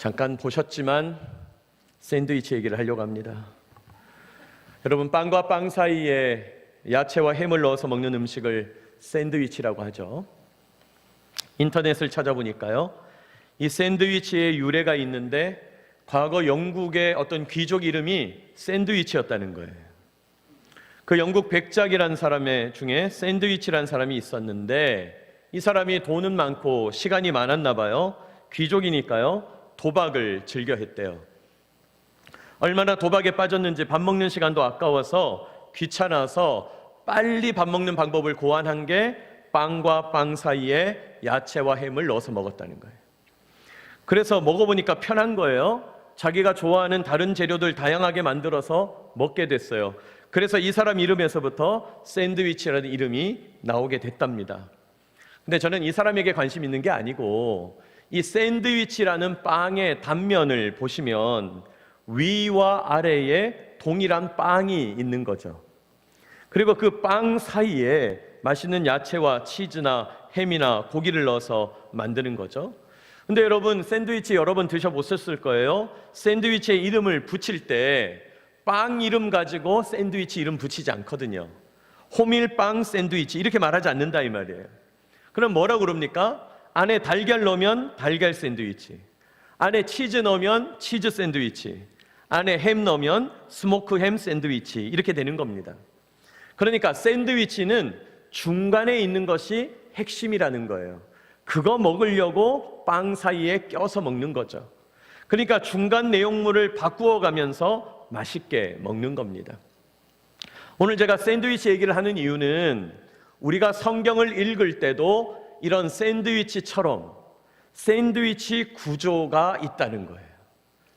잠깐 보셨지만 샌드위치 얘기를 하려고 합니다. 여러분, 빵과 빵 사이에 야채와 햄을 넣어서 먹는 음식을 샌드위치라고 하죠. 인터넷을 찾아보니까요, 이 샌드위치의 유래가 있는데 과거 영국의 어떤 귀족 이름이 샌드위치였다는 거예요. 그 영국 백작이라는 사람 중에 샌드위치라는 사람이 있었는데, 이 사람이 돈은 많고 시간이 많았나 봐요. 귀족이니까요, 도박을 즐겨 했대요. 얼마나 도박에 빠졌는지 밥 먹는 시간도 아까워서 귀찮아서 빨리 밥 먹는 방법을 고안한 게 빵과 빵 사이에 야채와 햄을 넣어서 먹었다는 거예요. 그래서 먹어보니까 편한 거예요. 자기가 좋아하는 다른 재료들 다양하게 만들어서 먹게 됐어요. 그래서 이 사람 이름에서부터 샌드위치라는 이름이 나오게 됐답니다. 근데 저는 이 사람에게 관심 있는 게 아니고, 이 샌드위치라는 빵의 단면을 보시면 위와 아래에 동일한 빵이 있는 거죠. 그리고 그 빵 사이에 맛있는 야채와 치즈나 햄이나 고기를 넣어서 만드는 거죠. 근데 여러분, 샌드위치 여러 번 드셔보셨을 거예요. 샌드위치에 이름을 붙일 때 빵 이름 가지고 샌드위치 이름 붙이지 않거든요. 호밀빵 샌드위치 이렇게 말하지 않는다 이 말이에요. 그럼 뭐라고 그럽니까? 안에 달걀 넣으면 달걀 샌드위치, 안에 치즈 넣으면 치즈 샌드위치, 안에 햄 넣으면 스모크 햄 샌드위치, 이렇게 되는 겁니다. 그러니까 샌드위치는 중간에 있는 것이 핵심이라는 거예요. 그거 먹으려고 빵 사이에 껴서 먹는 거죠. 그러니까 중간 내용물을 바꾸어 가면서 맛있게 먹는 겁니다. 오늘 제가 샌드위치 얘기를 하는 이유는 우리가 성경을 읽을 때도 이런 샌드위치처럼 샌드위치 구조가 있다는 거예요.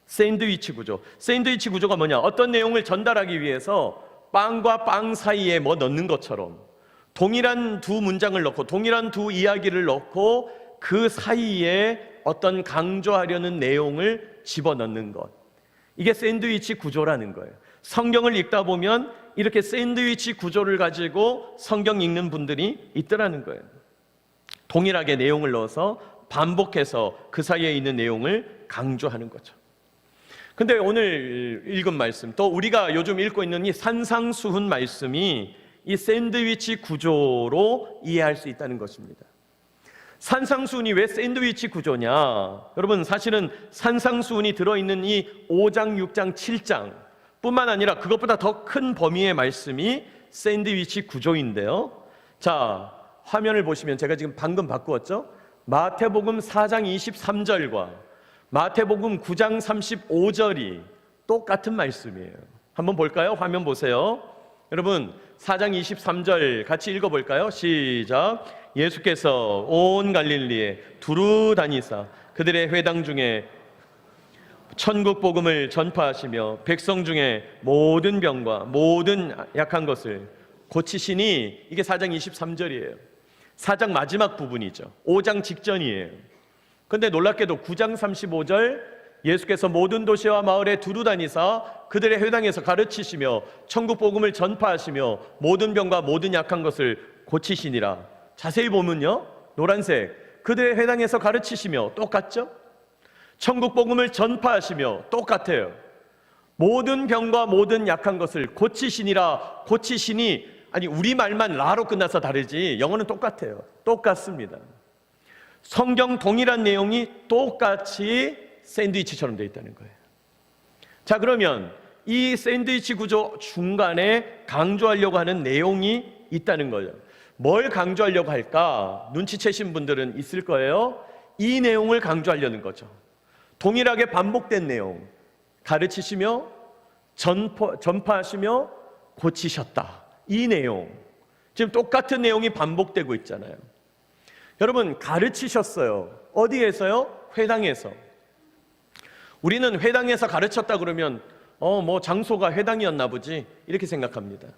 샌드위치 구조. 샌드위치 구조가 뭐냐? 어떤 내용을 전달하기 위해서 빵과 빵 사이에 뭐 넣는 것처럼 동일한 두 문장을 넣고 동일한 두 이야기를 넣고 그 사이에 어떤 강조하려는 내용을 집어넣는 것. 이게 샌드위치 구조라는 거예요. 성경을 읽다 보면 이렇게 샌드위치 구조를 가지고 성경 읽는 분들이 있더라는 거예요. 동일하게 내용을 넣어서 반복해서 그 사이에 있는 내용을 강조하는 거죠. 근데 오늘 읽은 말씀, 또 우리가 요즘 읽고 있는 이 산상수훈 말씀이 이 샌드위치 구조로 이해할 수 있다는 것입니다. 산상수훈이 왜 샌드위치 구조냐? 여러분, 사실은 산상수훈이 들어있는 이 5장, 6장, 7장 뿐만 아니라 그것보다 더 큰 범위의 말씀이 샌드위치 구조인데요. 자, 화면을 보시면 제가 지금 방금 바꾸었죠? 마태복음 4장 23절과 마태복음 9장 35절이 똑같은 말씀이에요. 한번 볼까요? 화면 보세요. 여러분, 4장 23절 같이 읽어볼까요? 시작. 예수께서 온 갈릴리에 두루 다니사 그들의 회당 중에 천국 복음을 전파하시며 백성 중에 모든 병과 모든 약한 것을 고치시니, 이게 4장 23절이에요. 4장 마지막 부분이죠. 5장 직전이에요. 그런데 놀랍게도 9장 35절 예수께서 모든 도시와 마을에 두루 다니사 그들의 회당에서 가르치시며 천국 복음을 전파하시며 모든 병과 모든 약한 것을 고치시니라. 자세히 보면요, 노란색, 그들의 회당에서 가르치시며 똑같죠? 천국 복음을 전파하시며 똑같아요. 모든 병과 모든 약한 것을 고치시니라. 고치시니, 아니 우리말만 라로 끝나서 다르지 영어는 똑같아요. 똑같습니다. 성경 동일한 내용이 똑같이 샌드위치처럼 되어 있다는 거예요. 자, 그러면 이 샌드위치 구조 중간에 강조하려고 하는 내용이 있다는 거예요. 뭘 강조하려고 할까? 눈치채신 분들은 있을 거예요. 이 내용을 강조하려는 거죠. 동일하게 반복된 내용, 가르치시며 전파하시며 고치셨다. 이 내용, 지금 똑같은 내용이 반복되고 있잖아요. 여러분, 가르치셨어요. 어디에서요? 회당에서. 우리는 회당에서 가르쳤다 그러면 뭐 장소가 회당이었나 보지 이렇게 생각합니다.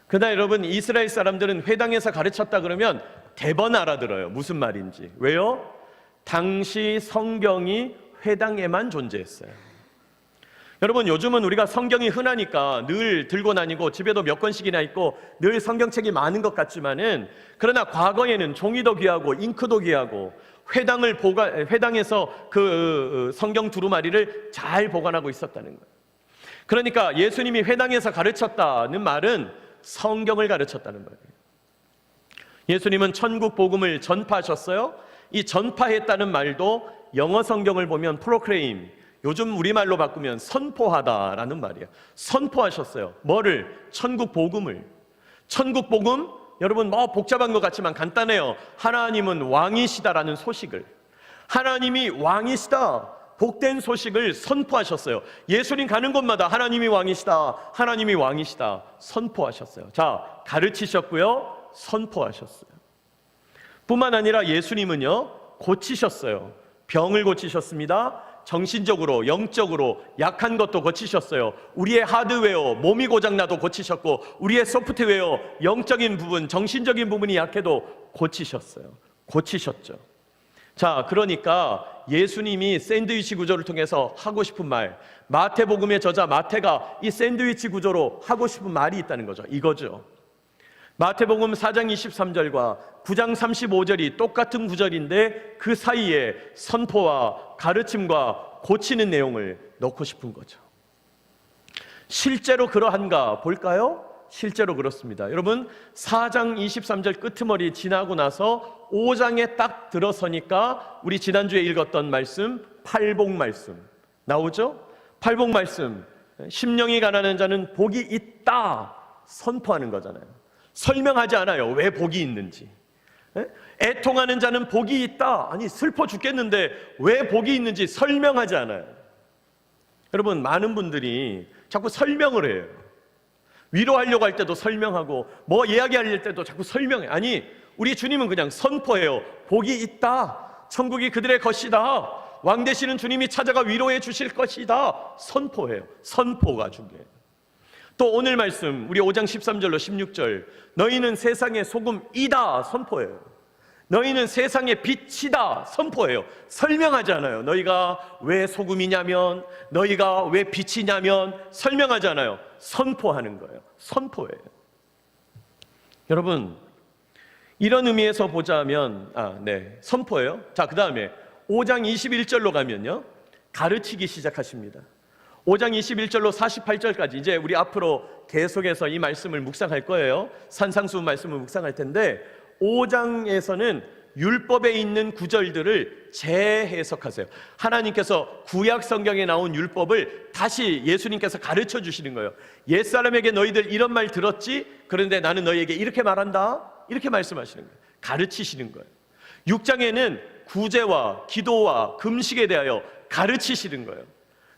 그러나 여러분, 이스라엘 사람들은 회당에서 가르쳤다 그러면 대번 알아들어요. 무슨 말인지. 왜요? 당시 성경이 회당에만 존재했어요. 여러분, 요즘은 우리가 성경이 흔하니까 늘 들고 다니고 집에도 몇 권씩이나 있고 늘 성경책이 많은 것 같지만은, 그러나 과거에는 종이도 귀하고 잉크도 귀하고 회당에서 그 성경 두루마리를 잘 보관하고 있었다는 거예요. 그러니까 예수님이 회당에서 가르쳤다는 말은 성경을 가르쳤다는 거예요. 예수님은 천국 복음을 전파하셨어요. 이 전파했다는 말도 영어 성경을 보면 프로클레임, 요즘 우리말로 바꾸면 선포하다라는 말이에요. 선포하셨어요. 뭐를? 천국 복음을. 천국 복음, 여러분 뭐 복잡한 것 같지만 간단해요. 하나님은 왕이시다라는 소식을, 하나님이 왕이시다, 복된 소식을 선포하셨어요. 예수님 가는 곳마다 하나님이 왕이시다, 하나님이 왕이시다 선포하셨어요. 자, 가르치셨고요, 선포하셨어요. 뿐만 아니라 예수님은요, 고치셨어요. 병을 고치셨습니다. 정신적으로, 영적으로 약한 것도 고치셨어요. 우리의 하드웨어, 몸이 고장나도 고치셨고, 우리의 소프트웨어, 영적인 부분, 정신적인 부분이 약해도 고치셨어요. 고치셨죠. 자, 그러니까 예수님이 샌드위치 구조를 통해서 하고 싶은 말, 마태복음의 저자 마태가 이 샌드위치 구조로 하고 싶은 말이 있다는 거죠. 이거죠. 마태복음 4장 23절과 9장 35절이 똑같은 구절인데 그 사이에 선포와 가르침과 고치는 내용을 넣고 싶은 거죠. 실제로 그러한가 볼까요? 실제로 그렇습니다. 여러분, 4장 23절 끄트머리 지나고 나서 5장에 딱 들어서니까 우리 지난주에 읽었던 말씀, 팔복 말씀 나오죠? 팔복 말씀, 심령이 가난한 자는 복이 있다 선포하는 거잖아요. 설명하지 않아요. 왜 복이 있는지. 애통하는 자는 복이 있다. 아니, 슬퍼 죽겠는데 왜 복이 있는지 설명하지 않아요. 여러분, 많은 분들이 자꾸 설명을 해요. 위로하려고 할 때도 설명하고, 뭐 이야기할 때도 자꾸 설명해. 아니, 우리 주님은 그냥 선포해요. 복이 있다. 천국이 그들의 것이다. 왕 되시는 주님이 찾아가 위로해 주실 것이다. 선포해요. 선포가 중요해요. 또 오늘 말씀 우리 5장 13절로 16절, 너희는 세상의 소금이다 선포해요. 너희는 세상의 빛이다 선포해요. 설명하지 않아요. 너희가 왜 소금이냐면, 너희가 왜 빛이냐면 설명하지 않아요. 선포하는 거예요. 선포해요. 여러분, 이런 의미에서 보자면 선포예요. 자, 그 다음에 5장 21절로 가면요, 가르치기 시작하십니다. 5장 21절로 48절까지 이제 우리 앞으로 계속해서 이 말씀을 묵상할 거예요. 산상수훈 말씀을 묵상할 텐데, 5장에서는 율법에 있는 구절들을 재해석하세요. 하나님께서 구약 성경에 나온 율법을 다시 예수님께서 가르쳐 주시는 거예요. 옛사람에게 너희들 이런 말 들었지? 그런데 나는 너희에게 이렇게 말한다. 이렇게 말씀하시는 거예요. 가르치시는 거예요. 6장에는 구제와 기도와 금식에 대하여 가르치시는 거예요.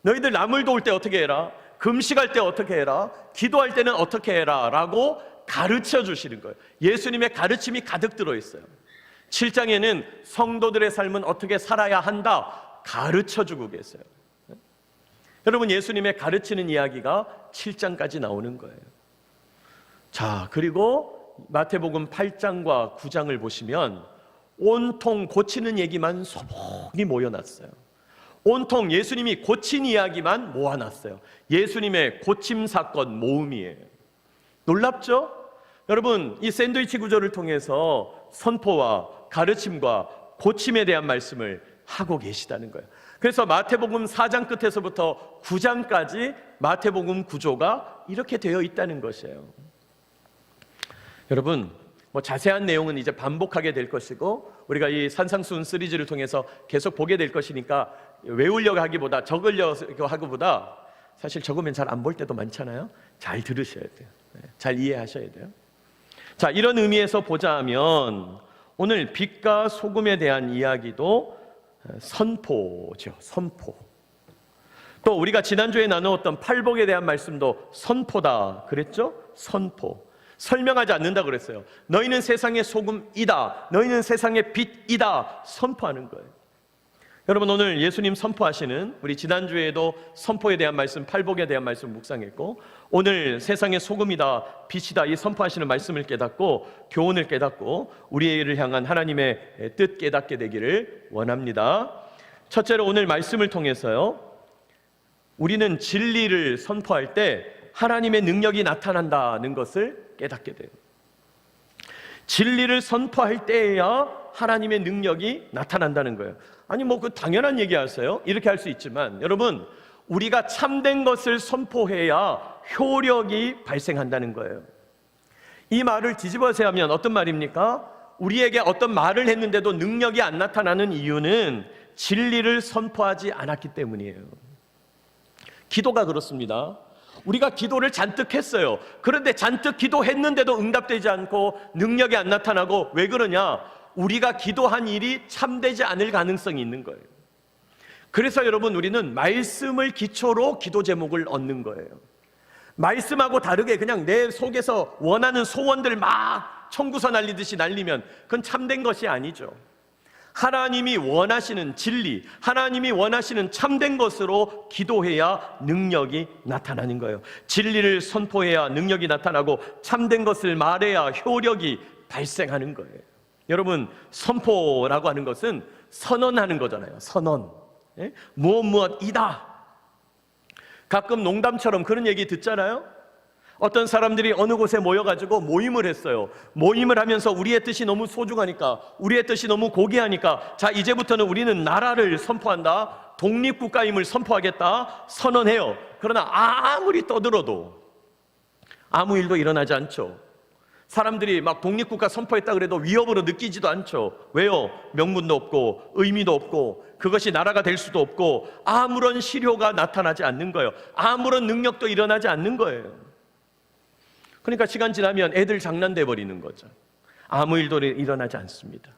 너희들 남을 도울 때 어떻게 해라, 금식할 때 어떻게 해라, 기도할 때는 어떻게 해라 라고 가르쳐 주시는 거예요. 예수님의 가르침이 가득 들어있어요. 7장에는 성도들의 삶은 어떻게 살아야 한다 가르쳐 주고 계세요. 여러분, 예수님의 가르치는 이야기가 7장까지 나오는 거예요. 자, 그리고 마태복음 8장과 9장을 보시면 온통 고치는 얘기만 소복이 모여놨어요. 온통 예수님이 고친 이야기만 모아놨어요. 예수님의 고침 사건 모음이에요. 놀랍죠? 여러분, 이 샌드위치 구조를 통해서 선포와 가르침과 고침에 대한 말씀을 하고 계시다는 거예요. 그래서 마태복음 4장 끝에서부터 9장까지 마태복음 구조가 이렇게 되어 있다는 것이에요. 여러분, 뭐 자세한 내용은 이제 반복하게 될 것이고, 우리가 이 산상수훈 시리즈를 통해서 계속 보게 될 것이니까 외우려고 하기보다, 적으려고 하기보다, 사실 적으면 잘 안 볼 때도 많잖아요. 잘 들으셔야 돼요. 잘 이해하셔야 돼요. 자, 이런 의미에서 보자면 오늘 빛과 소금에 대한 이야기도 선포죠. 선포. 또 우리가 지난주에 나누었던 팔복에 대한 말씀도 선포다 그랬죠? 선포. 설명하지 않는다 그랬어요. 너희는 세상의 소금이다, 너희는 세상의 빛이다 선포하는 거예요. 여러분, 오늘 예수님 선포하시는, 우리 지난주에도 선포에 대한 말씀, 팔복에 대한 말씀 묵상했고, 오늘 세상의 소금이다, 빛이다 이 선포하시는 말씀을 깨닫고, 교훈을 깨닫고 우리를 향한 하나님의 뜻 깨닫게 되기를 원합니다. 첫째로 오늘 말씀을 통해서요, 우리는 진리를 선포할 때 하나님의 능력이 나타난다는 것을 깨닫게 돼요. 진리를 선포할 때에야 하나님의 능력이 나타난다는 거예요. 아니 뭐 그 당연한 얘기 하세요? 이렇게 할 수 있지만 여러분, 우리가 참된 것을 선포해야 효력이 발생한다는 거예요. 이 말을 뒤집어서 하면 어떤 말입니까? 우리에게 어떤 말을 했는데도 능력이 안 나타나는 이유는 진리를 선포하지 않았기 때문이에요. 기도가 그렇습니다. 우리가 기도를 잔뜩 했어요. 그런데 잔뜩 기도했는데도 응답되지 않고 능력이 안 나타나고, 왜 그러냐? 우리가 기도한 일이 참되지 않을 가능성이 있는 거예요. 그래서 여러분, 우리는 말씀을 기초로 기도 제목을 얻는 거예요. 말씀하고 다르게 그냥 내 속에서 원하는 소원들 막 청구서 날리듯이 날리면 그건 참된 것이 아니죠. 하나님이 원하시는 진리, 하나님이 원하시는 참된 것으로 기도해야 능력이 나타나는 거예요. 진리를 선포해야 능력이 나타나고 참된 것을 말해야 효력이 발생하는 거예요. 여러분, 선포라고 하는 것은 선언하는 거잖아요. 선언. 무엇이다. 가끔 농담처럼 그런 얘기 듣잖아요. 어떤 사람들이 어느 곳에 모여가지고 모임을 했어요. 모임을 하면서 우리의 뜻이 너무 소중하니까, 우리의 뜻이 너무 고귀하니까, 자, 이제부터는 우리는 나라를 선포한다, 독립국가임을 선포하겠다 선언해요. 그러나 아무리 떠들어도 아무 일도 일어나지 않죠. 사람들이 막 독립국가 선포했다 그래도 위협으로 느끼지도 않죠. 왜요? 명분도 없고 의미도 없고 그것이 나라가 될 수도 없고 아무런 실효가 나타나지 않는 거예요. 아무런 능력도 일어나지 않는 거예요. 그러니까 시간 지나면 애들 장난돼 버리는 거죠. 아무 일도 일어나지 않습니다.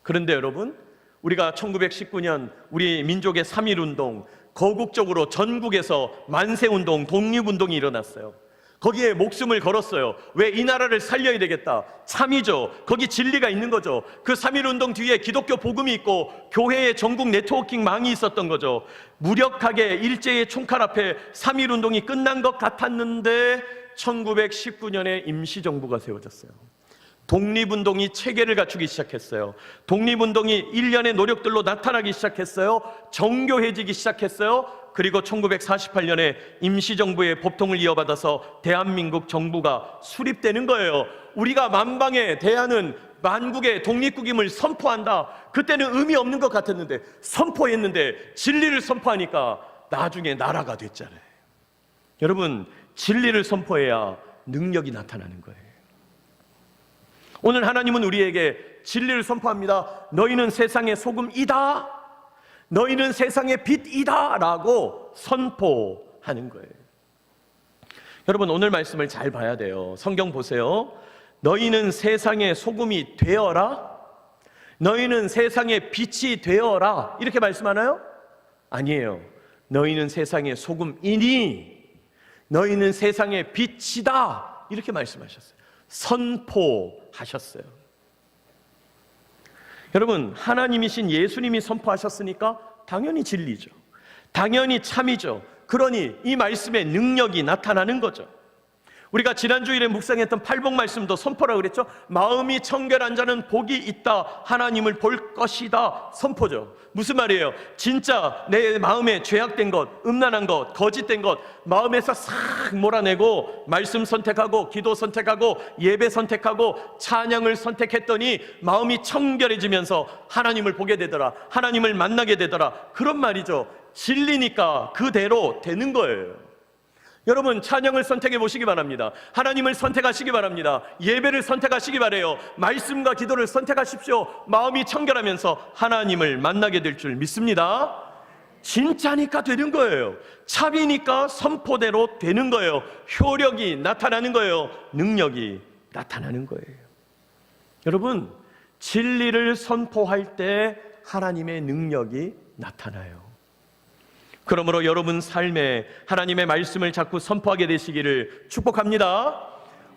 그런데 여러분, 우리가 1919년 우리 민족의 3.1운동, 거국적으로 전국에서 만세운동, 독립운동이 일어났어요. 거기에 목숨을 걸었어요. 왜? 이 나라를 살려야 되겠다. 참이죠. 거기 진리가 있는 거죠. 그 3.1운동 뒤에 기독교 복음이 있고 교회의 전국 네트워킹 망이 있었던 거죠. 무력하게 일제의 총칼 앞에 3.1운동이 끝난 것 같았는데 1919년에 임시정부가 세워졌어요. 독립운동이 체계를 갖추기 시작했어요. 독립운동이 일련의 노력들로 나타나기 시작했어요. 정교해지기 시작했어요. 그리고 1948년에 임시정부의 법통을 이어받아서 대한민국 정부가 수립되는 거예요. 우리가 만방에 대하는 만국의 독립국임을 선포한다. 그때는 의미 없는 것 같았는데, 선포했는데 진리를 선포하니까 나중에 나라가 됐잖아요. 여러분, 진리를 선포해야 능력이 나타나는 거예요. 오늘 하나님은 우리에게 진리를 선포합니다. 너희는 세상의 소금이다, 너희는 세상의 빛이다 라고 선포하는 거예요. 여러분, 오늘 말씀을 잘 봐야 돼요. 성경 보세요. 너희는 세상의 소금이 되어라, 너희는 세상의 빛이 되어라, 이렇게 말씀하나요? 아니에요. 너희는 세상의 소금이니 너희는 세상의 빛이다, 이렇게 말씀하셨어요. 선포하셨어요. 여러분, 하나님이신 예수님이 선포하셨으니까 당연히 진리죠. 당연히 참이죠. 그러니 이 말씀의 능력이 나타나는 거죠. 우리가 지난주일에 묵상했던 팔복 말씀도 선포라고 그랬죠. 마음이 청결한 자는 복이 있다, 하나님을 볼 것이다, 선포죠. 무슨 말이에요? 진짜 내 마음에 죄악된 것, 음란한 것, 거짓된 것 마음에서 싹 몰아내고 말씀 선택하고 기도 선택하고 예배 선택하고 찬양을 선택했더니 마음이 청결해지면서 하나님을 보게 되더라, 하나님을 만나게 되더라, 그런 말이죠. 진리니까 그대로 되는 거예요. 여러분, 찬양을 선택해 보시기 바랍니다. 하나님을 선택하시기 바랍니다. 예배를 선택하시기 바라요. 말씀과 기도를 선택하십시오. 마음이 청결하면서 하나님을 만나게 될 줄 믿습니다. 진짜니까 되는 거예요. 참이니까 선포대로 되는 거예요. 효력이 나타나는 거예요. 능력이 나타나는 거예요. 여러분, 진리를 선포할 때 하나님의 능력이 나타나요. 그러므로 여러분 삶에 하나님의 말씀을 자꾸 선포하게 되시기를 축복합니다.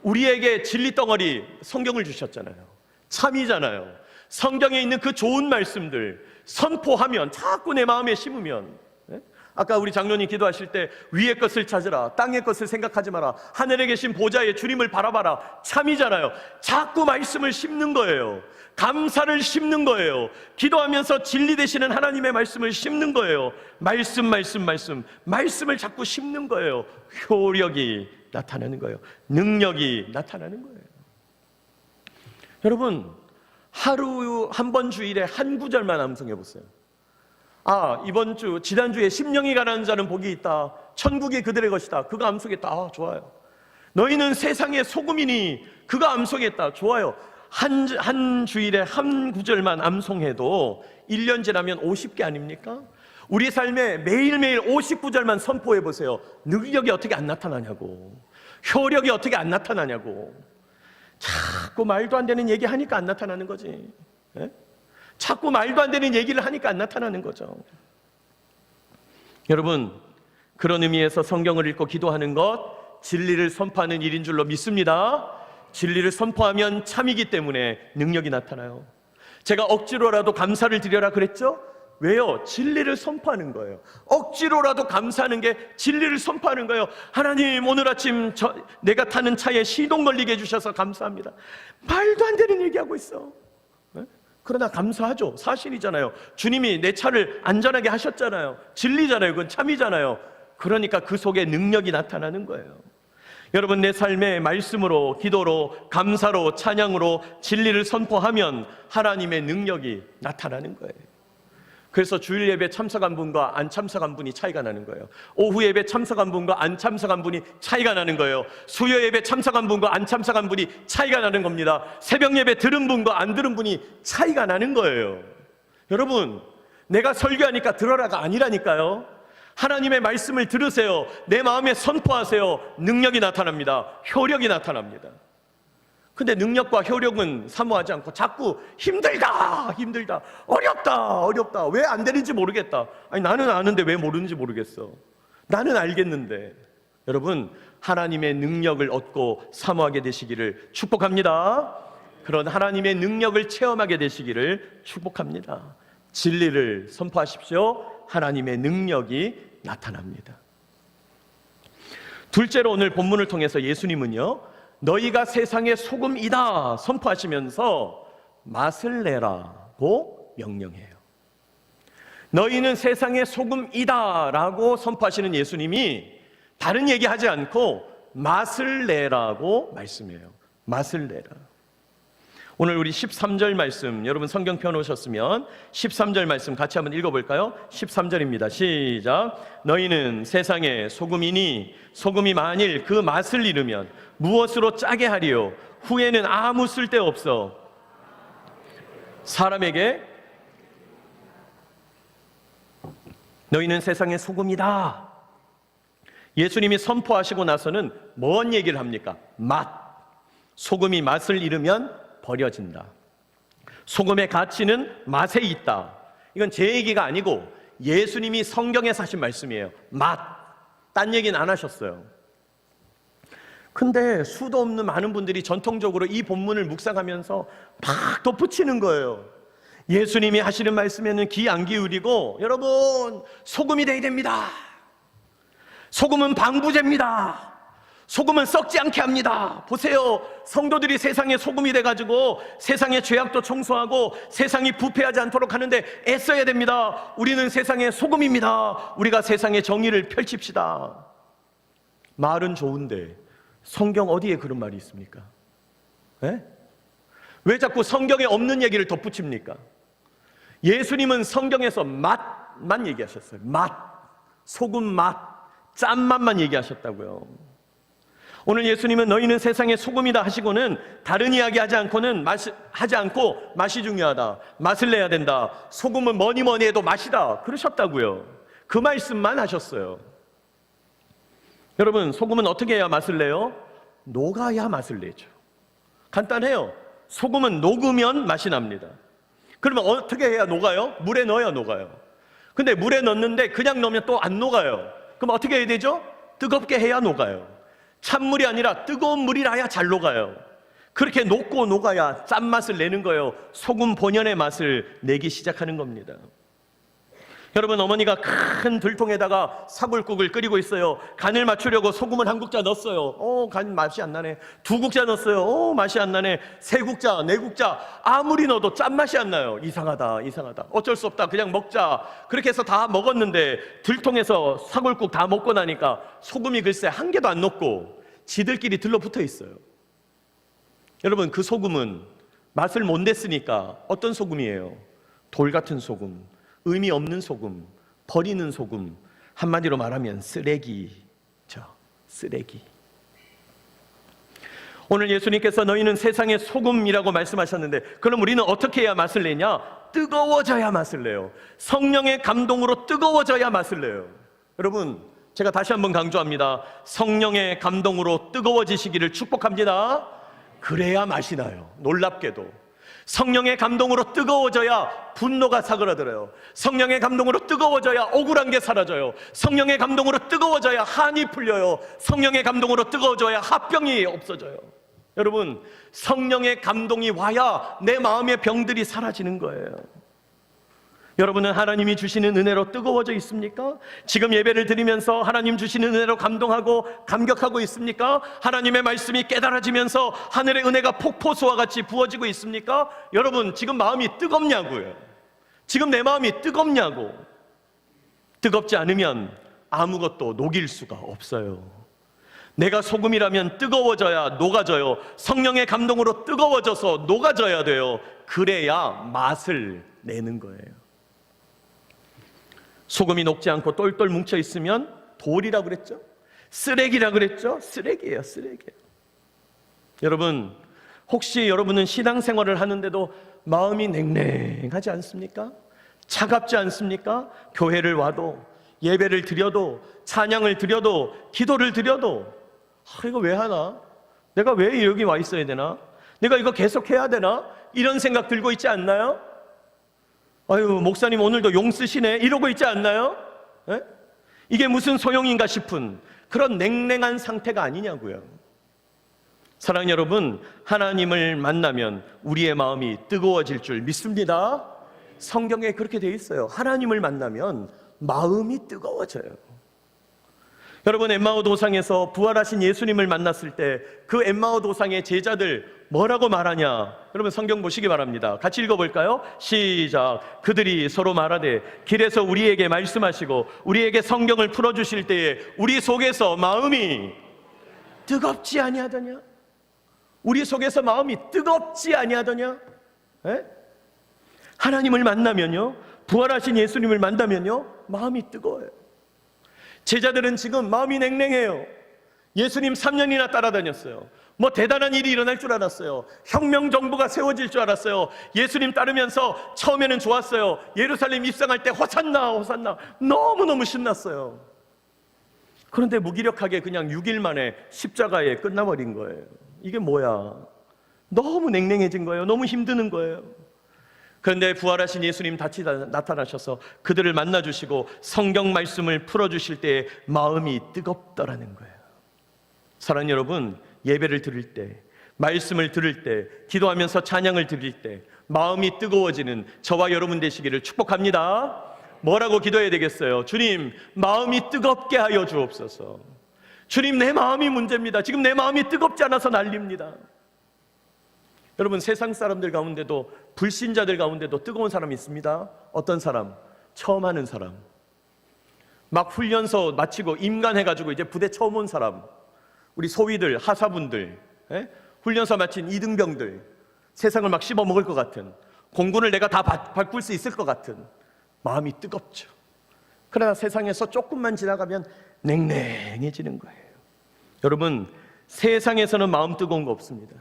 우리에게 진리 덩어리 성경을 주셨잖아요. 참이잖아요. 성경에 있는 그 좋은 말씀들 선포하면, 자꾸 내 마음에 심으면, 아까 우리 장로님 기도하실 때 위의 것을 찾으라, 땅의 것을 생각하지 마라, 하늘에 계신 보좌의 주님을 바라봐라, 참이잖아요. 자꾸 말씀을 심는 거예요. 감사를 심는 거예요. 기도하면서 진리 되시는 하나님의 말씀을 심는 거예요. 말씀을 자꾸 심는 거예요. 효력이 나타나는 거예요. 능력이 나타나는 거예요. 여러분, 하루 한 번 주일에 한 구절만 암송해 보세요. 이번 주, 지난주에 심령이 가난한 자는 복이 있다. 천국이 그들의 것이다. 그거 암송했다. 좋아요. 너희는 세상의 소금이니 그거 암송했다. 좋아요. 한 주일에 한 구절만 암송해도 1년 지나면 50개 아닙니까? 우리 삶에 매일매일 59절만 선포해 보세요. 능력이 어떻게 안 나타나냐고. 효력이 어떻게 안 나타나냐고. 자꾸 말도 안 되는 얘기 하니까 안 나타나는 거지. 예? 자꾸 말도 안 되는 얘기를 하니까 안 나타나는 거죠. 여러분, 그런 의미에서 성경을 읽고 기도하는 것, 진리를 선포하는 일인 줄로 믿습니다. 진리를 선포하면 참이기 때문에 능력이 나타나요. 제가 억지로라도 감사를 드려라 그랬죠? 왜요? 진리를 선포하는 거예요. 억지로라도 감사하는 게 진리를 선포하는 거예요. 하나님, 오늘 아침 내가 타는 차에 시동 걸리게 해주셔서 감사합니다. 말도 안 되는 얘기하고 있어. 그러나 감사하죠. 사실이잖아요. 주님이 내 차를 안전하게 하셨잖아요. 진리잖아요. 그건 참이잖아요. 그러니까 그 속에 능력이 나타나는 거예요. 여러분, 내 삶의 말씀으로, 기도로, 감사로, 찬양으로 진리를 선포하면 하나님의 능력이 나타나는 거예요. 그래서 주일 예배 참석한 분과 안 참석한 분이 차이가 나는 거예요. 오후 예배 참석한 분과 안 참석한 분이 차이가 나는 거예요. 수요 예배 참석한 분과 안 참석한 분이 차이가 나는 겁니다. 새벽 예배 들은 분과 안 들은 분이 차이가 나는 거예요. 여러분, 내가 설교하니까 들어라가 아니라니까요. 하나님의 말씀을 들으세요. 내 마음에 선포하세요. 능력이 나타납니다. 효력이 나타납니다. 근데 능력과 효력은 사모하지 않고 자꾸 힘들다, 어렵다, 왜 안 되는지 모르겠다. 아니, 나는 아는데 왜 모르는지 모르겠어. 나는 알겠는데. 여러분, 하나님의 능력을 얻고 사모하게 되시기를 축복합니다. 그런 하나님의 능력을 체험하게 되시기를 축복합니다. 진리를 선포하십시오. 하나님의 능력이 나타납니다. 둘째로 오늘 본문을 통해서 예수님은요, 너희가 세상의 소금이다 선포하시면서 맛을 내라고 명령해요. 너희는 세상의 소금이다 라고 선포하시는 예수님이 다른 얘기하지 않고 맛을 내라고 말씀해요. 맛을 내라. 오늘 우리 13절 말씀, 여러분 성경 펴놓으셨으면 13절 말씀 같이 한번 읽어볼까요? 13절입니다. 시작. 너희는 세상의 소금이니 소금이 만일 그 맛을 잃으면 무엇으로 짜게 하리요? 후에는 아무 쓸데없어 사람에게. 너희는 세상의 소금이다. 예수님이 선포하시고 나서는 뭔 얘기를 합니까? 맛. 소금이 맛을 잃으면 버려진다. 소금의 가치는 맛에 있다. 이건 제 얘기가 아니고 예수님이 성경에서 하신 말씀이에요. 맛. 딴 얘기는 안 하셨어요. 근데 수도 없는 많은 분들이 전통적으로 이 본문을 묵상하면서 막 덧붙이는 거예요. 예수님이 하시는 말씀에는 귀 안 기울이고, 여러분, 소금이 돼야 됩니다. 소금은 방부제입니다. 소금은 썩지 않게 합니다. 보세요. 성도들이 세상의 소금이 돼가지고 세상의 죄악도 청소하고 세상이 부패하지 않도록 하는데 애써야 됩니다. 우리는 세상의 소금입니다. 우리가 세상의 정의를 펼칩시다. 말은 좋은데 성경 어디에 그런 말이 있습니까? 네? 왜 자꾸 성경에 없는 얘기를 덧붙입니까? 예수님은 성경에서 맛만 얘기하셨어요. 맛, 소금 맛, 짠맛만 얘기하셨다고요. 오늘 예수님은 너희는 세상의 소금이다 하시고는 다른 이야기 하지 않고는 하지 않고 맛이 중요하다. 맛을 내야 된다. 소금은 뭐니 해도 맛이다. 그러셨다고요. 그 말씀만 하셨어요. 여러분, 소금은 어떻게 해야 맛을 내요? 녹아야 맛을 내죠. 간단해요. 소금은 녹으면 맛이 납니다. 그러면 어떻게 해야 녹아요? 물에 넣어야 녹아요. 근데 물에 넣는데 그냥 넣으면 또 안 녹아요. 그럼 어떻게 해야 되죠? 뜨겁게 해야 녹아요. 찬물이 아니라 뜨거운 물이라야 잘 녹아요. 그렇게 녹고 녹아야 짠맛을 내는 거예요. 소금 본연의 맛을 내기 시작하는 겁니다. 여러분, 어머니가 큰 들통에다가 사골국을 끓이고 있어요. 간을 맞추려고 소금을 한 국자 넣었어요. 간 맛이 안 나네. 두 국자 넣었어요. 맛이 안 나네. 세 국자, 네 국자, 아무리 넣어도 짠맛이 안 나요. 이상하다. 어쩔 수 없다. 그냥 먹자. 그렇게 해서 다 먹었는데 들통에서 사골국 다 먹고 나니까 소금이 글쎄 한 개도 안 녹고 지들끼리 들러붙어 있어요. 여러분, 그 소금은 맛을 못 냈으니까 어떤 소금이에요? 돌 같은 소금, 의미 없는 소금, 버리는 소금, 한마디로 말하면 쓰레기죠. 쓰레기. 오늘 예수님께서 너희는 세상의 소금이라고 말씀하셨는데, 그럼 우리는 어떻게 해야 맛을 내냐? 뜨거워져야 맛을 내요. 성령의 감동으로 뜨거워져야 맛을 내요. 여러분, 제가 다시 한번 강조합니다. 성령의 감동으로 뜨거워지시기를 축복합니다. 그래야 맛이 나요. 놀랍게도 성령의 감동으로 뜨거워져야 분노가 사그라들어요. 성령의 감동으로 뜨거워져야 억울한 게 사라져요. 성령의 감동으로 뜨거워져야 한이 풀려요. 성령의 감동으로 뜨거워져야 합병이 없어져요. 여러분, 성령의 감동이 와야 내 마음의 병들이 사라지는 거예요. 여러분은 하나님이 주시는 은혜로 뜨거워져 있습니까? 지금 예배를 드리면서 하나님 주시는 은혜로 감동하고 감격하고 있습니까? 하나님의 말씀이 깨달아지면서 하늘의 은혜가 폭포수와 같이 부어지고 있습니까? 여러분, 지금 마음이 뜨겁냐고요? 지금 내 마음이 뜨겁냐고? 뜨겁지 않으면 아무것도 녹일 수가 없어요. 내가 소금이라면 뜨거워져야 녹아져요. 성령의 감동으로 뜨거워져서 녹아져야 돼요. 그래야 맛을 내는 거예요. 소금이 녹지 않고 똘똘 뭉쳐 있으면 돌이라고 그랬죠? 쓰레기라고 그랬죠? 쓰레기예요, 쓰레기예요. 여러분, 혹시 여러분은 신앙생활을 하는데도 마음이 냉랭하지 않습니까? 차갑지 않습니까? 교회를 와도, 예배를 드려도, 찬양을 드려도, 기도를 드려도, 이거 왜 하나? 내가 왜 여기 와 있어야 되나? 내가 이거 계속 해야 되나? 이런 생각 들고 있지 않나요? 아유, 목사님 오늘도 용 쓰시네, 이러고 있지 않나요? 에? 이게 무슨 소용인가 싶은 그런 냉랭한 상태가 아니냐고요. 사랑하는 여러분, 하나님을 만나면 우리의 마음이 뜨거워질 줄 믿습니다. 성경에 그렇게 돼 있어요. 하나님을 만나면 마음이 뜨거워져요. 여러분, 엠마오 도상에서 부활하신 예수님을 만났을 때 그 엠마오 도상의 제자들 뭐라고 말하냐? 여러분, 성경 보시기 바랍니다. 같이 읽어볼까요? 시작. 그들이 서로 말하되 길에서 우리에게 말씀하시고 우리에게 성경을 풀어주실 때에 우리 속에서 마음이 뜨겁지 아니하더냐? 우리 속에서 마음이 뜨겁지 아니하더냐? 에? 하나님을 만나면요, 부활하신 예수님을 만나면요, 마음이 뜨거워요. 제자들은 지금 마음이 냉랭해요. 예수님 3년이나 따라다녔어요. 뭐 대단한 일이 일어날 줄 알았어요. 혁명 정부가 세워질 줄 알았어요. 예수님 따르면서 처음에는 좋았어요. 예루살렘 입성할 때 호산나 호산나 너무너무 신났어요. 그런데 무기력하게 그냥 6일 만에 십자가에 끝나버린 거예요. 이게 뭐야? 너무 냉랭해진 거예요. 너무 힘드는 거예요. 그런데 부활하신 예수님 다시 나타나셔서 그들을 만나주시고 성경 말씀을 풀어주실 때 마음이 뜨겁더라는 거예요. 사랑하는 여러분, 예배를 드릴 때, 말씀을 들을 때, 기도하면서 찬양을 드릴 때 마음이 뜨거워지는 저와 여러분 되시기를 축복합니다. 뭐라고 기도해야 되겠어요? 주님, 마음이 뜨겁게 하여 주옵소서. 주님, 내 마음이 문제입니다. 지금 내 마음이 뜨겁지 않아서 난립니다. 여러분, 세상 사람들 가운데도, 불신자들 가운데도 뜨거운 사람이 있습니다. 어떤 사람? 처음 하는 사람, 막 훈련소 마치고 임관해가지고 이제 부대 처음 온 사람, 우리 소위들, 하사분들, 훈련소 마친 이등병들, 세상을 막 씹어먹을 것 같은, 공군을 내가 다 바꿀 수 있을 것 같은 마음이 뜨겁죠. 그러나 세상에서 조금만 지나가면 냉랭해지는 거예요. 여러분, 세상에서는 마음 뜨거운 거 없습니다.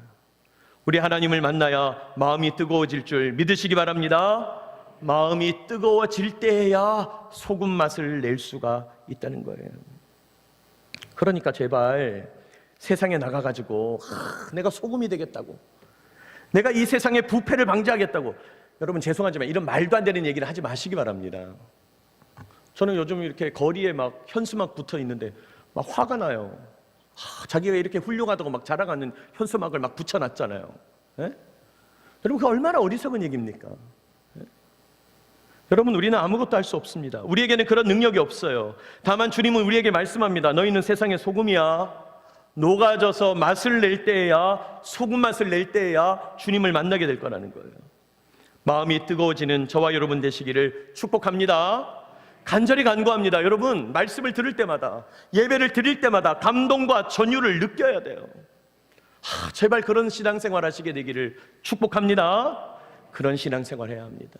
우리 하나님을 만나야 마음이 뜨거워질 줄 믿으시기 바랍니다. 마음이 뜨거워질 때야 소금 맛을 낼 수가 있다는 거예요. 그러니까 제발 세상에 나가가지고 내가 소금이 되겠다고, 내가 이 세상의 부패를 방지하겠다고, 여러분 죄송하지만 이런 말도 안 되는 얘기를 하지 마시기 바랍니다. 저는 요즘 이렇게 거리에 막 현수막 붙어 있는데 막 화가 나요. 자기가 이렇게 훌륭하다고 막 자랑하는 현수막을 막 붙여놨잖아요. 에? 여러분, 그 얼마나 어리석은 얘기입니까? 에? 여러분, 우리는 아무것도 할 수 없습니다. 우리에게는 그런 능력이 없어요. 다만 주님은 우리에게 말씀합니다. 너희는 세상의 소금이야. 녹아져서 맛을 낼 때에야, 소금 맛을 낼 때에야 주님을 만나게 될 거라는 거예요. 마음이 뜨거워지는 저와 여러분 되시기를 축복합니다. 간절히 간구합니다. 여러분, 말씀을 들을 때마다, 예배를 드릴 때마다 감동과 전율을 느껴야 돼요. 제발 그런 신앙생활 하시게 되기를 축복합니다. 그런 신앙생활 해야 합니다.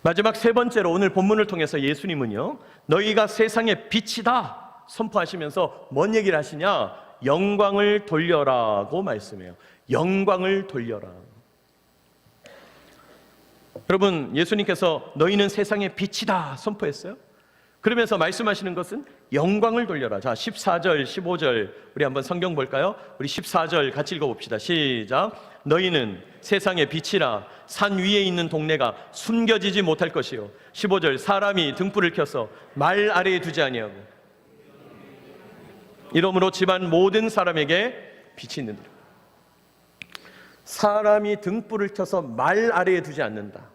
마지막 세 번째로 오늘 본문을 통해서 예수님은요, 너희가 세상의 빛이다 선포하시면서 뭔 얘기를 하시냐? 영광을 돌려라고 말씀해요. 영광을 돌려라. 여러분, 예수님께서 너희는 세상의 빛이다 선포했어요. 그러면서 말씀하시는 것은 영광을 돌려라. 자, 14절, 15절 우리 한번 성경 볼까요? 우리 14절 같이 읽어봅시다. 시작. 너희는 세상의 빛이라. 산 위에 있는 동네가 숨겨지지 못할 것이요. 15절. 사람이 등불을 켜서 말 아래에 두지 아니하고 이러므로 집안 모든 사람에게 빛이 있느니라. 사람이 등불을 켜서 말 아래에 두지 않는다.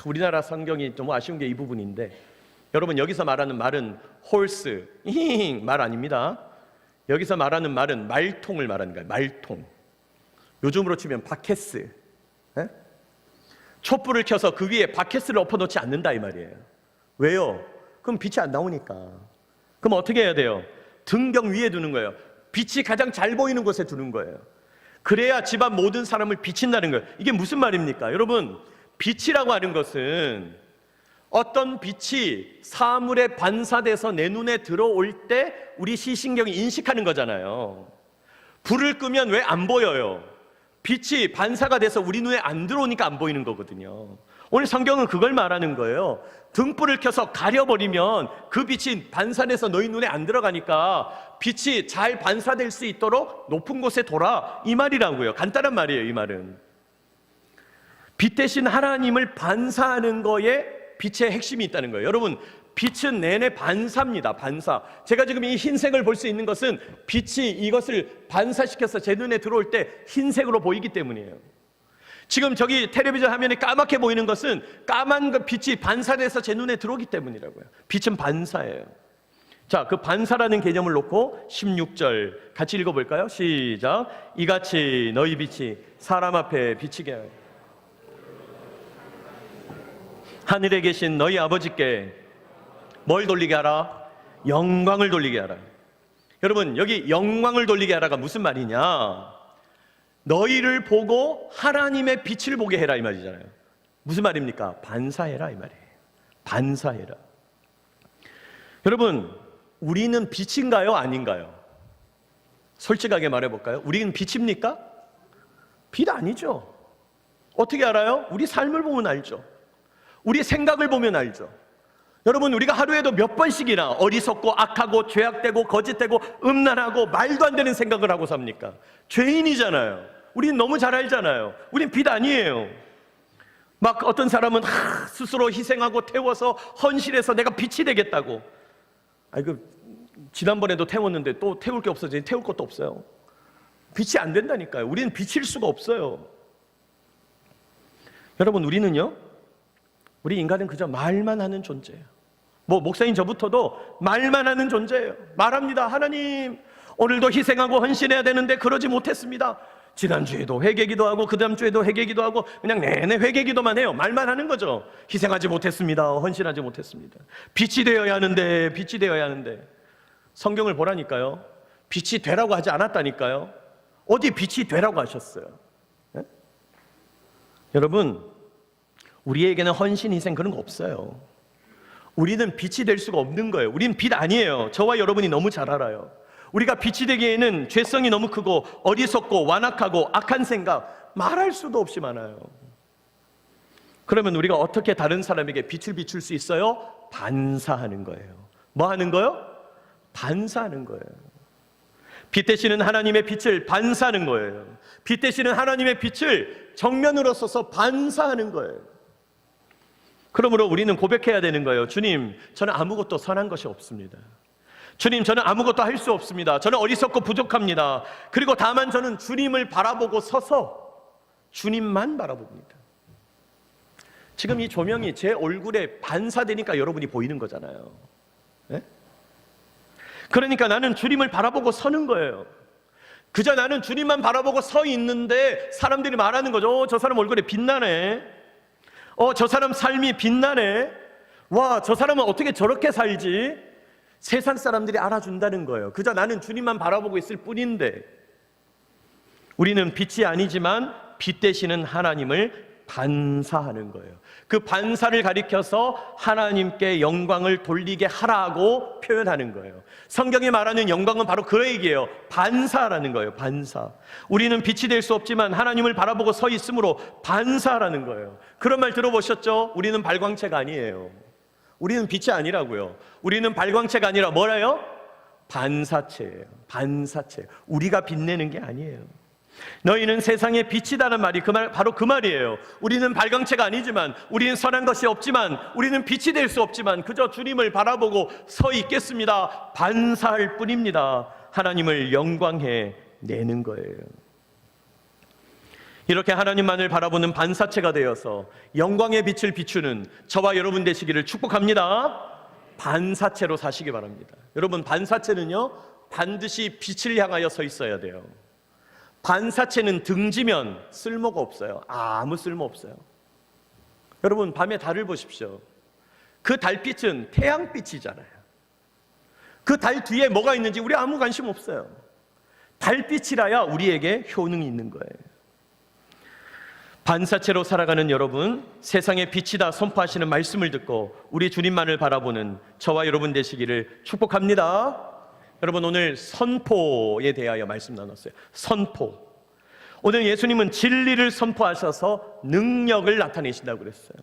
우리나라 성경이 좀 아쉬운 게 이 부분인데, 여러분 여기서 말하는 말은 홀스, 말 아닙니다. 여기서 말하는 말은 말통을 말하는 거예요. 말통. 요즘으로 치면 바켓스. 에? 촛불을 켜서 그 위에 바켓스를 엎어놓지 않는다 이 말이에요. 왜요? 그럼 빛이 안 나오니까. 그럼 어떻게 해야 돼요? 등경 위에 두는 거예요. 빛이 가장 잘 보이는 곳에 두는 거예요. 그래야 집안 모든 사람을 비친다는 거예요. 이게 무슨 말입니까? 여러분, 빛이라고 하는 것은 어떤 빛이 사물에 반사돼서 내 눈에 들어올 때 우리 시신경이 인식하는 거잖아요. 불을 끄면 왜 안 보여요? 빛이 반사가 돼서 우리 눈에 안 들어오니까 안 보이는 거거든요. 오늘 성경은 그걸 말하는 거예요. 등불을 켜서 가려버리면 그 빛이 반사돼서 너희 눈에 안 들어가니까 빛이 잘 반사될 수 있도록 높은 곳에 둬라, 이 말이라고요. 간단한 말이에요. 이 말은 빛 대신 하나님을 반사하는 거에 빛의 핵심이 있다는 거예요. 여러분, 빛은 내내 반사입니다. 반사. 제가 지금 이 흰색을 볼 수 있는 것은 빛이 이것을 반사시켜서 제 눈에 들어올 때 흰색으로 보이기 때문이에요. 지금 저기 텔레비전 화면이 까맣게 보이는 것은 까만 그 빛이 반사돼서 제 눈에 들어오기 때문이라고요. 빛은 반사예요. 자, 그 반사라는 개념을 놓고 16절 같이 읽어볼까요? 시작. 이같이 너희 빛이 사람 앞에 비치게 하여 하늘에 계신 너희 아버지께 뭘 돌리게 하라? 영광을 돌리게 하라. 여러분, 여기 영광을 돌리게 하라가 무슨 말이냐? 너희를 보고 하나님의 빛을 보게 해라 이 말이잖아요. 무슨 말입니까? 반사해라 이 말이에요. 반사해라. 여러분, 우리는 빛인가요? 아닌가요? 솔직하게 말해볼까요? 우리는 빛입니까? 빛 아니죠. 어떻게 알아요? 우리 삶을 보면 알죠. 우리 생각을 보면 알죠. 여러분, 우리가 하루에도 몇 번씩이나 어리석고 악하고 죄악되고 거짓되고 음란하고 말도 안 되는 생각을 하고 삽니까? 죄인이잖아요. 우린 너무 잘 알잖아요. 우린 빛 아니에요. 막 어떤 사람은 스스로 희생하고 태워서 헌신해서 내가 빛이 되겠다고. 지난번에도 태웠는데 또 태울 게 없어서 태울 것도 없어요. 빛이 안 된다니까요. 우리는 비칠 수가 없어요. 여러분, 우리 인간은 그저 말만 하는 존재예요. 목사님 저부터도 말만 하는 존재예요. 말합니다. 하나님, 오늘도 희생하고 헌신해야 되는데 그러지 못했습니다. 지난주에도 회개기도 하고 그 다음 주에도 회개기도 하고 그냥 내내 회개기도만 해요. 말만 하는 거죠. 희생하지 못했습니다. 헌신하지 못했습니다. 빛이 되어야 하는데, 빛이 되어야 하는데. 성경을 보라니까요. 빛이 되라고 하지 않았다니까요. 어디 빛이 되라고 하셨어요? 네? 여러분, 우리에게는 헌신, 희생 그런 거 없어요. 우리는 빛이 될 수가 없는 거예요. 우리는 빛 아니에요. 저와 여러분이 너무 잘 알아요. 우리가 빛이 되기에는 죄성이 너무 크고 어리석고 완악하고 악한 생각 말할 수도 없이 많아요. 그러면 우리가 어떻게 다른 사람에게 빛을 비출 수 있어요? 반사하는 거예요. 뭐 하는 거요? 반사하는 거예요. 빛 되시는 하나님의 빛을 반사하는 거예요. 빛 되시는 하나님의 빛을 정면으로 써서 반사하는 거예요. 그러므로 우리는 고백해야 되는 거예요. 주님, 저는 아무것도 선한 것이 없습니다. 주님, 저는 아무것도 할 수 없습니다. 저는 어리석고 부족합니다. 그리고 다만 저는 주님을 바라보고 서서 주님만 바라봅니다. 지금 이 조명이 제 얼굴에 반사되니까 여러분이 보이는 거잖아요. 네? 그러니까 나는 주님을 바라보고 서는 거예요. 그저 나는 주님만 바라보고 서 있는데 사람들이 말하는 거죠. 저 사람 얼굴에 빛나네. 저 사람 삶이 빛나네. 와, 저 사람은 어떻게 저렇게 살지? 세상 사람들이 알아준다는 거예요. 그저 나는 주님만 바라보고 있을 뿐인데. 우리는 빛이 아니지만 빛 되시는 하나님을 반사하는 거예요. 그 반사를 가리켜서 하나님께 영광을 돌리게 하라고 표현하는 거예요. 성경이 말하는 영광은 바로 그 얘기예요. 반사라는 거예요. 반사. 우리는 빛이 될 수 없지만 하나님을 바라보고 서 있으므로 반사라는 거예요. 그런 말 들어보셨죠? 우리는 발광체가 아니에요. 우리는 빛이 아니라고요. 우리는 발광체가 아니라 뭐라요? 반사체예요. 반사체. 우리가 빛내는 게 아니에요. 너희는 세상의 빛이다는 말이 바로 그 말이에요. 우리는 발광체가 아니지만, 우리는 선한 것이 없지만, 우리는 빛이 될 수 없지만 그저 주님을 바라보고 서 있겠습니다. 반사할 뿐입니다. 하나님을 영광해 내는 거예요. 이렇게 하나님만을 바라보는 반사체가 되어서 영광의 빛을 비추는 저와 여러분 되시기를 축복합니다. 반사체로 사시기 바랍니다. 여러분, 반사체는요 반드시 빛을 향하여 서 있어야 돼요. 반사체는 등지면 쓸모가 없어요. 아무 쓸모 없어요. 여러분, 밤에 달을 보십시오. 그 달빛은 태양빛이잖아요. 그 달 뒤에 뭐가 있는지 우리 아무 관심 없어요. 달빛이라야 우리에게 효능이 있는 거예요. 반사체로 살아가는 여러분, 세상의 빛이다 선포하시는 말씀을 듣고 우리 주님만을 바라보는 저와 여러분 되시기를 축복합니다. 여러분, 오늘 선포에 대하여 말씀 나눴어요. 선포. 오늘 예수님은 진리를 선포하셔서 능력을 나타내신다고 그랬어요.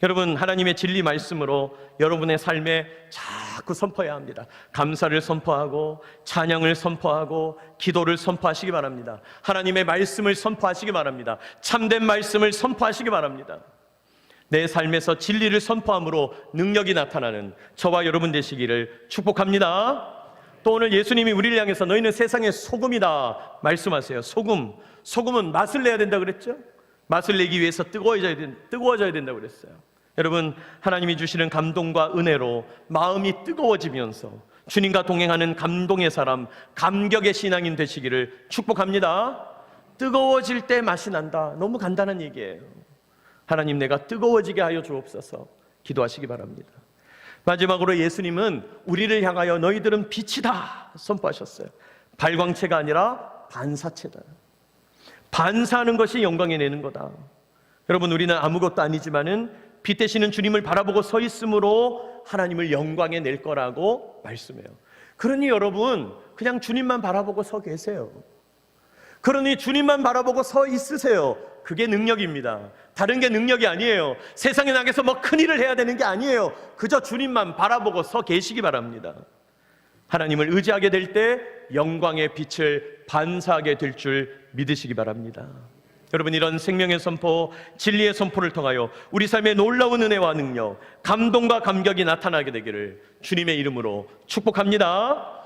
여러분, 하나님의 진리 말씀으로 여러분의 삶에 자꾸 선포해야 합니다. 감사를 선포하고 찬양을 선포하고 기도를 선포하시기 바랍니다. 하나님의 말씀을 선포하시기 바랍니다. 참된 말씀을 선포하시기 바랍니다. 내 삶에서 진리를 선포함으로 능력이 나타나는 저와 여러분 되시기를 축복합니다. 또 오늘 예수님이 우리를 향해서 너희는 세상의 소금이다 말씀하세요. 소금은 맛을 내야 된다고 그랬죠? 맛을 내기 위해서 뜨거워져야 된다고 그랬어요. 여러분, 하나님이 주시는 감동과 은혜로 마음이 뜨거워지면서 주님과 동행하는 감동의 사람, 감격의 신앙인 되시기를 축복합니다. 뜨거워질 때 맛이 난다. 너무 간단한 얘기예요. 하나님, 내가 뜨거워지게 하여 주옵소서 기도하시기 바랍니다. 마지막으로 예수님은 우리를 향하여 너희들은 빛이다 선포하셨어요. 발광체가 아니라 반사체다. 반사하는 것이 영광에 내는 거다. 여러분, 우리는 아무것도 아니지만은 빛 되시는 주님을 바라보고 서 있으므로 하나님을 영광에 낼 거라고 말씀해요. 그러니 여러분, 그냥 주님만 바라보고 서 계세요. 그러니 주님만 바라보고 서 있으세요. 그게 능력입니다. 다른 게 능력이 아니에요. 세상에 나가서 뭐 큰일을 해야 되는 게 아니에요. 그저 주님만 바라보고 서 계시기 바랍니다. 하나님을 의지하게 될 때 영광의 빛을 반사하게 될 줄 믿으시기 바랍니다. 여러분, 이런 생명의 선포, 진리의 선포를 통하여 우리 삶에 놀라운 은혜와 능력, 감동과 감격이 나타나게 되기를 주님의 이름으로 축복합니다.